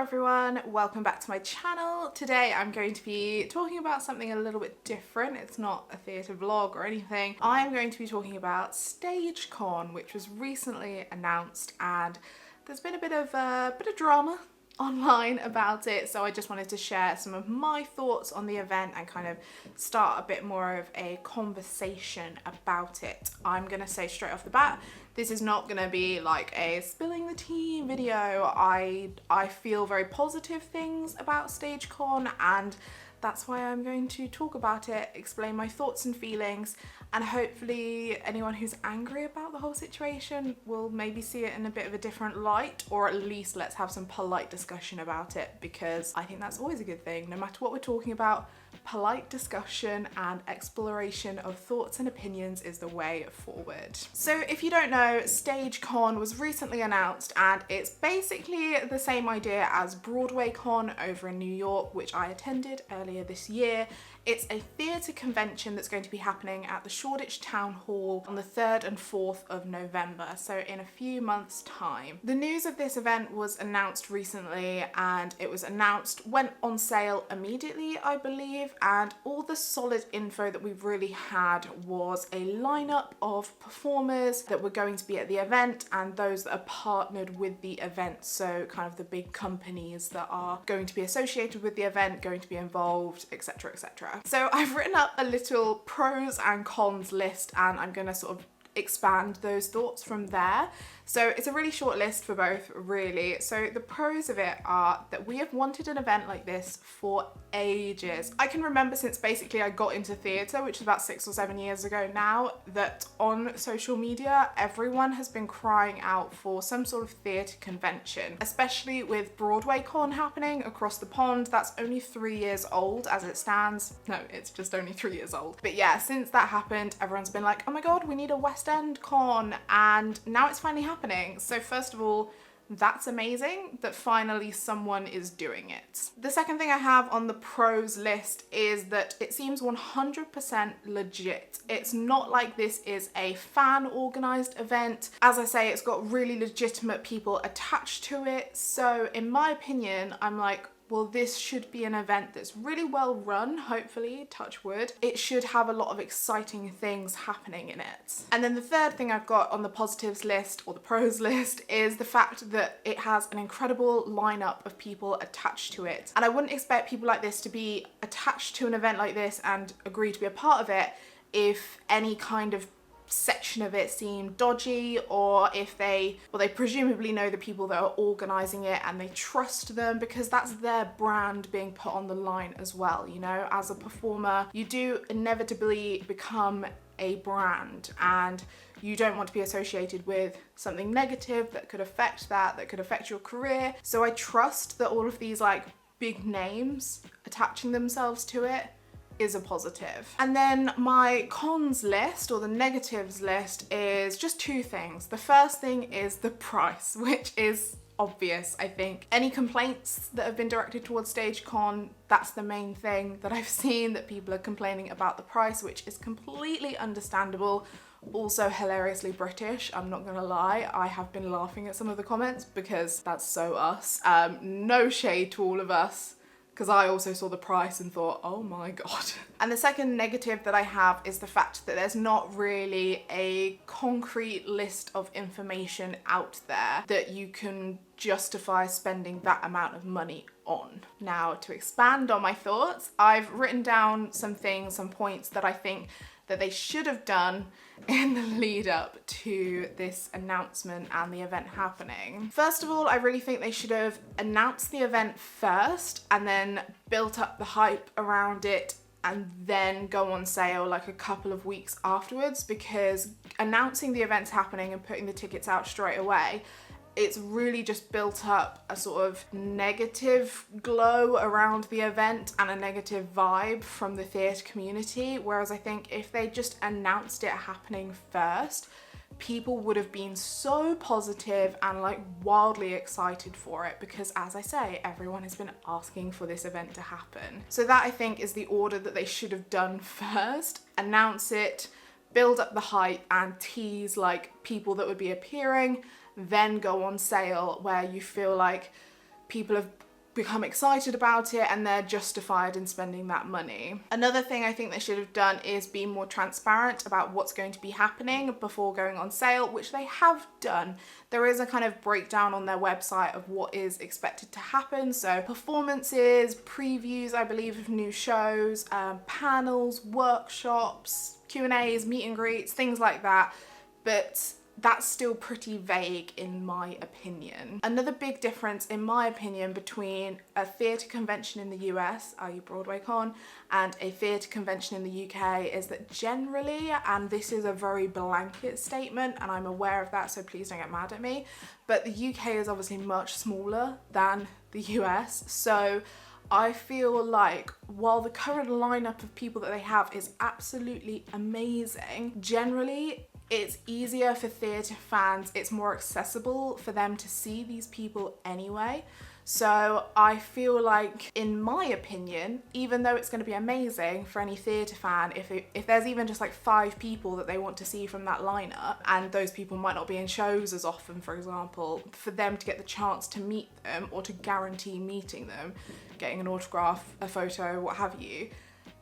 everyone, welcome back to my channel. Today I'm going to be talking about something a little bit different. It's not a theatre vlog or anything. I'm going to be talking about StageCon, which was recently announced, and there's been a bit of drama online about it, so I just wanted to share some of my thoughts on the event and kind of start a bit more of a conversation about it. I'm gonna say straight off the bat, this is not gonna be like a spilling the tea video. I feel very positive things about StageCon, and that's why I'm going to talk about it, explain my thoughts and feelings, and hopefully anyone who's angry about the whole situation will maybe see it in a bit of a different light, or at least let's have some polite discussion about it, because I think that's always a good thing. No matter what we're talking about, polite discussion and exploration of thoughts and opinions is the way forward. So if you don't know, StageCon was recently announced, and it's basically the same idea as BroadwayCon over in New York, which I attended earlier this year. It's a theatre convention that's going to be happening at the Shoreditch Town Hall on the 3rd and 4th of November, so in a few months' time. The news of this event was announced recently, and it was announced, went on sale immediately, I believe, and all the solid info that we've really had was a lineup of performers that were going to be at the event and those that are partnered with the event, so kind of the big companies that are going to be associated with the event, going to be involved, etc, etc. So I've written up a little pros and cons list, and I'm going to sort of expand those thoughts from there. So it's a really short list for both, really. So the pros of it are that we have wanted an event like this for ages. I can remember since basically I got into theatre, which is about 6 or 7 years ago now, that on social media everyone has been crying out for some sort of theatre convention, especially with BroadwayCon happening across the pond. That's only 3 years old as it stands. No, it's just only 3 years old. But yeah, since that happened, everyone's been like, oh my god, we need a West End con, and now it's finally happening. So first of all, that's amazing that finally someone is doing it. The second thing I have on the pros list is that it seems 100% legit. It's not like this is a fan organized event. As I say, it's got really legitimate people attached to it. So in my opinion, I'm like, well, this should be an event that's really well run, hopefully, touch wood. It should have a lot of exciting things happening in it. And then the third thing I've got on the positives list, or the pros list, is the fact that it has an incredible lineup of people attached to it. And I wouldn't expect people like this to be attached to an event like this and agree to be a part of it if any kind of section of it seemed dodgy, or if they presumably know the people that are organizing it and they trust them, because that's their brand being put on the line as well. You know, as a performer, you do inevitably become a brand, and you don't want to be associated with something negative that could affect that could affect your career. So I trust that all of these like big names attaching themselves to it is a positive. And then my cons list, or the negatives list, is just two things. The first thing is the price, which is obvious, I think. Any complaints that have been directed towards StageCon, that's the main thing that I've seen, that people are complaining about the price, which is completely understandable. Also hilariously British, I'm not gonna lie. I have been laughing at some of the comments because that's so us. No shade to all of us, because I also saw the price and thought, oh my god. And the second negative that I have is the fact that there's not really a concrete list of information out there that you can justify spending that amount of money on. Now, to expand on my thoughts, I've written down some things, some points that I think that they should have done in the lead up to this announcement and the event happening. First of all, I really think they should have announced the event first and then built up the hype around it and then go on sale like a couple of weeks afterwards, because announcing the event's happening and putting the tickets out straight away, it's really just built up a sort of negative glow around the event and a negative vibe from the theatre community. Whereas I think if they just announced it happening first, people would have been so positive and like wildly excited for it, because as I say, everyone has been asking for this event to happen. So that, I think, is the order that they should have done first. Announce it, build up the hype and tease like people that would be appearing, then go on sale, where you feel like people have become excited about it and they're justified in spending that money. Another thing I think they should have done is be more transparent about what's going to be happening before going on sale, which they have done. There is a kind of breakdown on their website of what is expected to happen. So performances, previews, I believe, of new shows, panels, workshops, Q&As, meet and greets, things like that. But that's still pretty vague in my opinion. Another big difference in my opinion between a theatre convention in the US, i.e. BroadwayCon, and a theatre convention in the UK is that generally, and this is a very blanket statement and I'm aware of that, so please don't get mad at me, but the UK is obviously much smaller than the US, so I feel like while the current lineup of people that they have is absolutely amazing, generally it's easier for theatre fans, it's more accessible for them to see these people anyway. So I feel like, in my opinion, even though it's going to be amazing for any theatre fan, if there's even just like 5 people that they want to see from that lineup, and those people might not be in shows as often, for example, for them to get the chance to meet them or to guarantee meeting them, getting an autograph, a photo, what have you,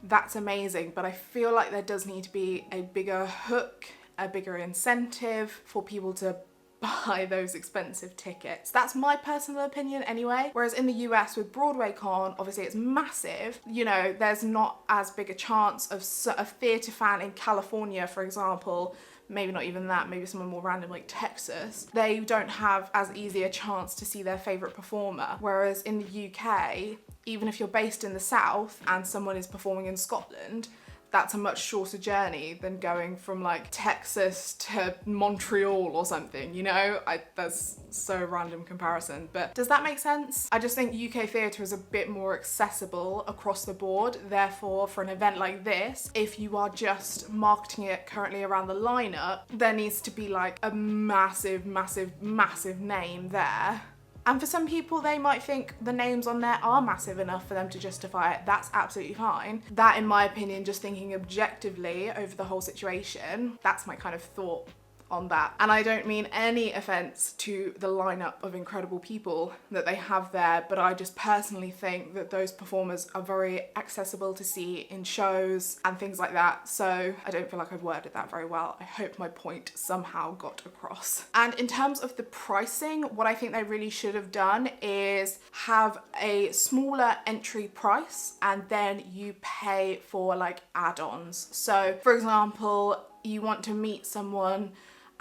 that's amazing. But I feel like there does need to be a bigger hook, a bigger incentive for people to buy those expensive tickets. That's my personal opinion anyway. Whereas in the US with BroadwayCon, obviously it's massive, you know, there's not as big a chance of a theatre fan in California, for example, maybe not even that, maybe someone more random like Texas, they don't have as easy a chance to see their favourite performer. Whereas in the UK, even if you're based in the South and someone is performing in Scotland, that's a much shorter journey than going from like Texas to Montreal or something, you know? That's so random comparison, but does that make sense? I just think UK theatre is a bit more accessible across the board. Therefore, for an event like this, if you are just marketing it currently around the lineup, there needs to be like a massive, massive, massive name there. And for some people, they might think the names on there are massive enough for them to justify it. That's absolutely fine. That, in my opinion, just thinking objectively over the whole situation, that's my kind of thought on that. And I don't mean any offense to the lineup of incredible people that they have there, but I just personally think that those performers are very accessible to see in shows and things like that. So I don't feel like I've worded that very well. I hope my point somehow got across. And in terms of the pricing, what I think they really should have done is have a smaller entry price and then you pay for like add-ons. So for example, you want to meet someone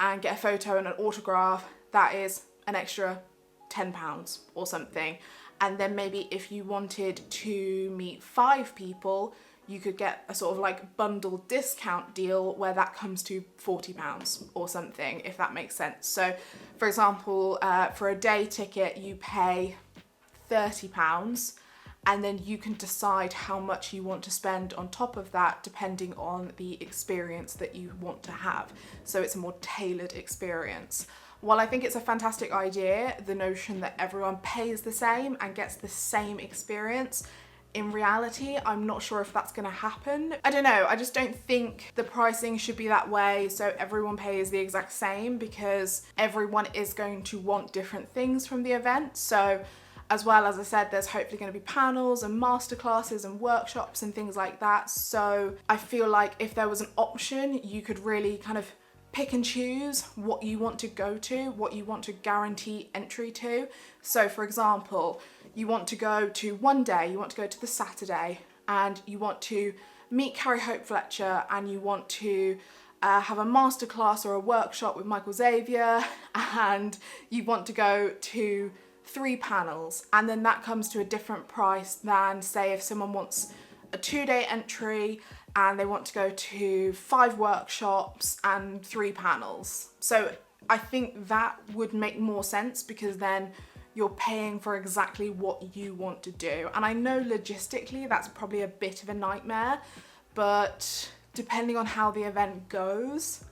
and get a photo and an autograph, that is an extra £10 or something. And then maybe if you wanted to meet 5 people, you could get a sort of like bundle discount deal where that comes to £40 or something, if that makes sense. So for example, for a day ticket, you pay £30, and then you can decide how much you want to spend on top of that depending on the experience that you want to have. So it's a more tailored experience. While I think it's a fantastic idea, the notion that everyone pays the same and gets the same experience, in reality, I'm not sure if that's gonna happen. I don't know, I just don't think the pricing should be that way so everyone pays the exact same, because everyone is going to want different things from the event. So as well, as I said, there's hopefully going to be panels and masterclasses and workshops and things like that. So I feel like if there was an option, you could really kind of pick and choose what you want to go to, what you want to guarantee entry to. So for example, you want to go to one day, you want to go to the Saturday, and you want to meet Carrie Hope Fletcher, and you want to have a masterclass or a workshop with Michael Xavier, and you want to go to 3 panels, and then that comes to a different price than, say, if someone wants a 2-day entry and they want to go to 5 workshops and 3 panels. So I think that would make more sense, because then you're paying for exactly what you want to do. And I know logistically that's probably a bit of a nightmare, but depending on how the event goes,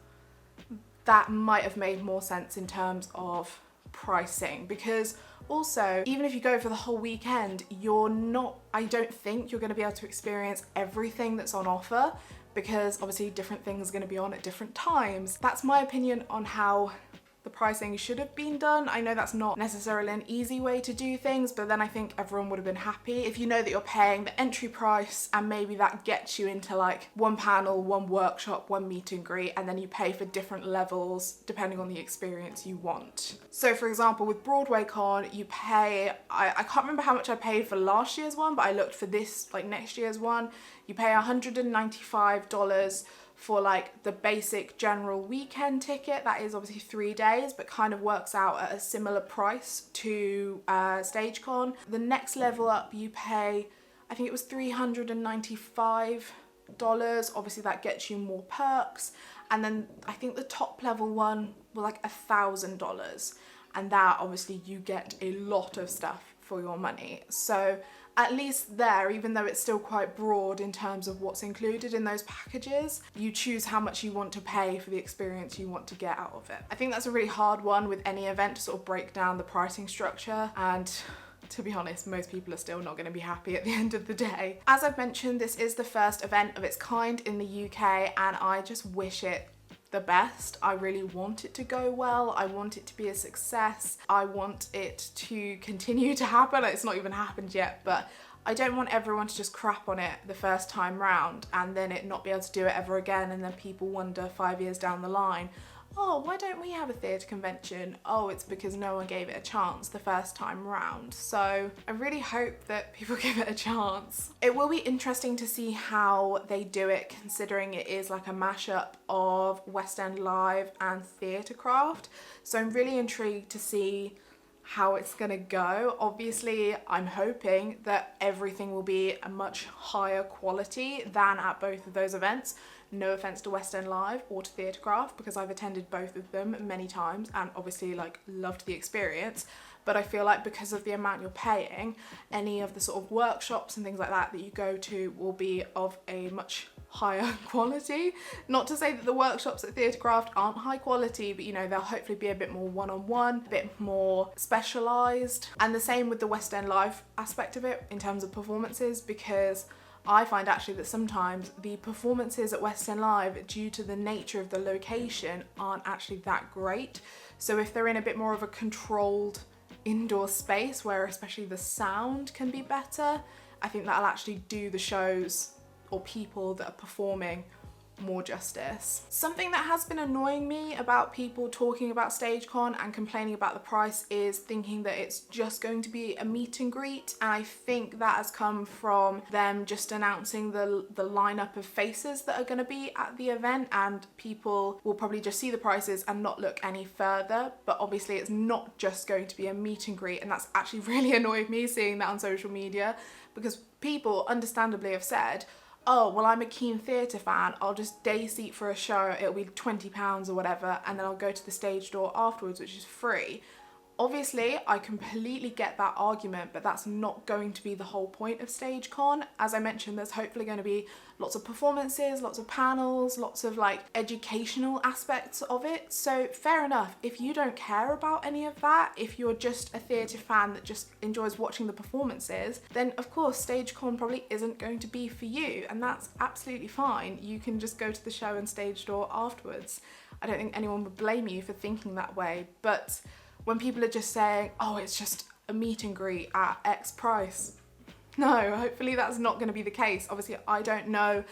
that might have made more sense in terms of pricing. Because also, even if you go for the whole weekend, I don't think you're going to be able to experience everything that's on offer, because obviously different things are going to be on at different times. That's my opinion on how the pricing should have been done. I know that's not necessarily an easy way to do things, but then I think everyone would have been happy if you know that you're paying the entry price and maybe that gets you into like one panel, one workshop, one meet and greet, and then you pay for different levels depending on the experience you want. So for example, with Broadway Con, you pay, I can't remember how much I paid for last year's one, but I looked for this, like next year's one, you pay $195 for like the basic general weekend ticket. That is obviously 3 days, but kind of works out at a similar price to StageCon. The next level up you pay, I think it was $395. Obviously that gets you more perks. And then I think the top level one was like $1,000. And that obviously you get a lot of stuff for your money. So at least there, even though it's still quite broad in terms of what's included in those packages, you choose how much you want to pay for the experience you want to get out of it. I think that's a really hard one with any event to sort of break down the pricing structure, and to be honest, most people are still not going to be happy at the end of the day. As I've mentioned, this is the first event of its kind in the UK, and I just wish it the best. I really want it to go well. I want it to be a success. I want it to continue to happen. It's not even happened yet, but I don't want everyone to just crap on it the first time round and then it not be able to do it ever again, and then people wonder 5 years down the line, oh, why don't we have a theatre convention? Oh, it's because no one gave it a chance the first time round. So I really hope that people give it a chance. It will be interesting to see how they do it, considering it is like a mashup of West End Live and Theatrecraft. So I'm really intrigued to see how it's gonna go. Obviously, I'm hoping that everything will be a much higher quality than at both of those events. No offense to West End Live or to Theatrecraft, because I've attended both of them many times and obviously like loved the experience. But I feel like because of the amount you're paying, any of the sort of workshops and things like that that you go to will be of a much higher quality. Not to say that the workshops at Theatrecraft aren't high quality, but you know, they'll hopefully be a bit more one-on-one, a bit more specialised. And the same with the West End Live aspect of it in terms of performances, because I find actually that sometimes the performances at West End Live, due to the nature of the location, aren't actually that great. So if they're in a bit more of a controlled indoor space where especially the sound can be better, I think that'll actually do the shows or people that are performing more justice. Something that has been annoying me about people talking about StageCon and complaining about the price is thinking that it's just going to be a meet and greet, and I think that has come from them just announcing the lineup of faces that are going to be at the event, and people will probably just see the prices and not look any further. But obviously it's not just going to be a meet and greet, and that's actually really annoyed me seeing that on social media, because people understandably have said, oh, well, I'm a keen theatre fan, I'll just day seat for a show, it'll be £20 or whatever, and then I'll go to the stage door afterwards, which is free. Obviously, I completely get that argument, but that's not going to be the whole point of StageCon. As I mentioned, there's hopefully going to be lots of performances, lots of panels, lots of like educational aspects of it. So fair enough, if you don't care about any of that, if you're just a theatre fan that just enjoys watching the performances, then of course StageCon probably isn't going to be for you, and that's absolutely fine. You can just go to the show and stage door afterwards. I don't think anyone would blame you for thinking that way, but when people are just saying, oh, it's just a meet and greet at X price. No, hopefully that's not going to be the case. Obviously, I don't know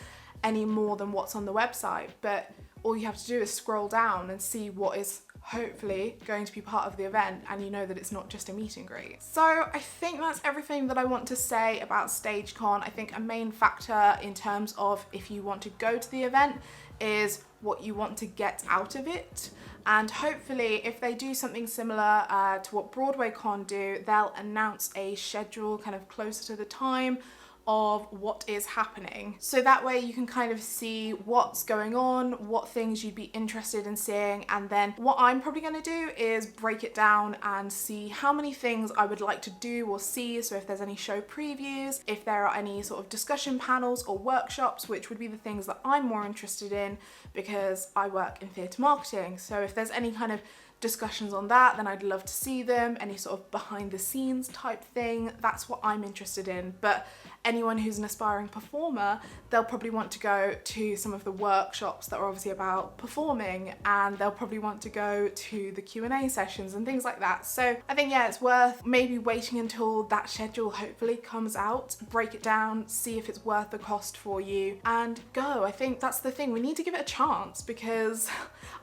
any more than what's on the website, but all you have to do is scroll down and see what is hopefully going to be part of the event, and you know that it's not just a meet and greet. So I think that's everything that I want to say about StageCon. I think a main factor in terms of if you want to go to the event is what you want to get out of it. And hopefully if they do something similar to what Broadway Con do, they'll announce a schedule kind of closer to the time of what is happening. So that way you can kind of see what's going on, what things you'd be interested in seeing, and then what I'm probably going to do is break it down and see how many things I would like to do or see. So if there's any show previews, if there are any sort of discussion panels or workshops, which would be the things that I'm more interested in because I work in theatre marketing. So if there's any kind of discussions on that, then I'd love to see them. Any sort of behind the scenes type thing, that's what I'm interested in. But anyone who's an aspiring performer, they'll probably want to go to some of the workshops that are obviously about performing, and they'll probably want to go to the Q&A sessions and things like that. So I think, yeah, it's worth maybe waiting until that schedule hopefully comes out, break it down, see if it's worth the cost for you, and go. I think that's the thing. We need to give it a chance, because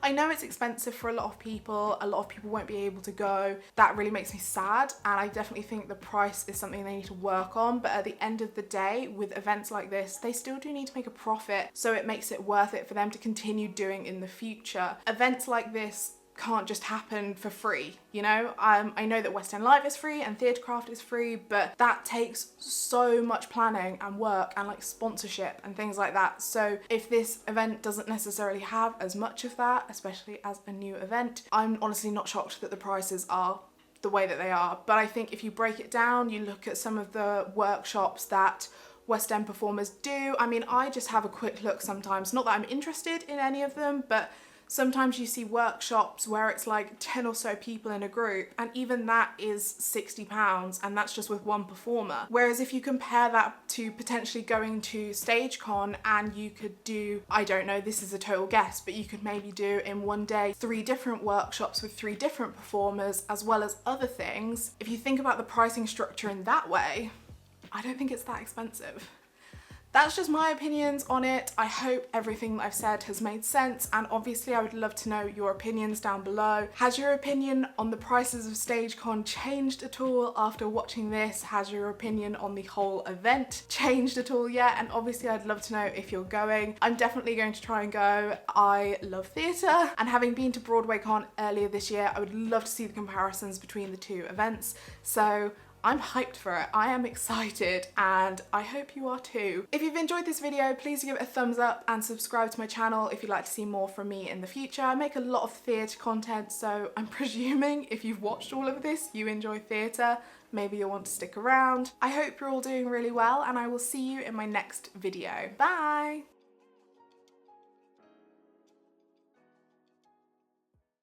I know it's expensive for a lot of people. A lot of people won't be able to go. That really makes me sad, and I definitely think the price is something they need to work on. But at the end of the day, with events like this, they still do need to make a profit, so it makes it worth it for them to continue doing in the future. Events like this can't just happen for free, you know? I know that West End Live is free and Theatrecraft is free, but that takes so much planning and work and like sponsorship and things like that. So if this event doesn't necessarily have as much of that, especially as a new event, I'm honestly not shocked that the prices are the way that they are. But I think if you break it down, you look at some of the workshops that West End performers do. I mean, I just have a quick look sometimes, not that I'm interested in any of them, but sometimes you see workshops where it's like 10 or so people in a group, and even that is £60, and that's just with one performer. Whereas if you compare that to potentially going to StageCon, and you could do, I don't know, this is a total guess, but you could maybe do in one day 3 different workshops with 3 different performers as well as other things. If you think about the pricing structure in that way, I don't think it's that expensive. That's just my opinions on it. I hope everything that I've said has made sense, and obviously I would love to know your opinions down below. Has your opinion on the prices of StageCon changed at all after watching this? Has your opinion on the whole event changed at all yet? And obviously I'd love to know if you're going. I'm definitely going to try and go. I love theatre, and having been to BroadwayCon earlier this year, I would love to see the comparisons between the 2 events. So I'm hyped for it. I am excited, and I hope you are too. If you've enjoyed this video, please give it a thumbs up and subscribe to my channel if you'd like to see more from me in the future. I make a lot of theatre content, so I'm presuming if you've watched all of this, you enjoy theatre. Maybe you'll want to stick around. I hope you're all doing really well, and I will see you in my next video. Bye!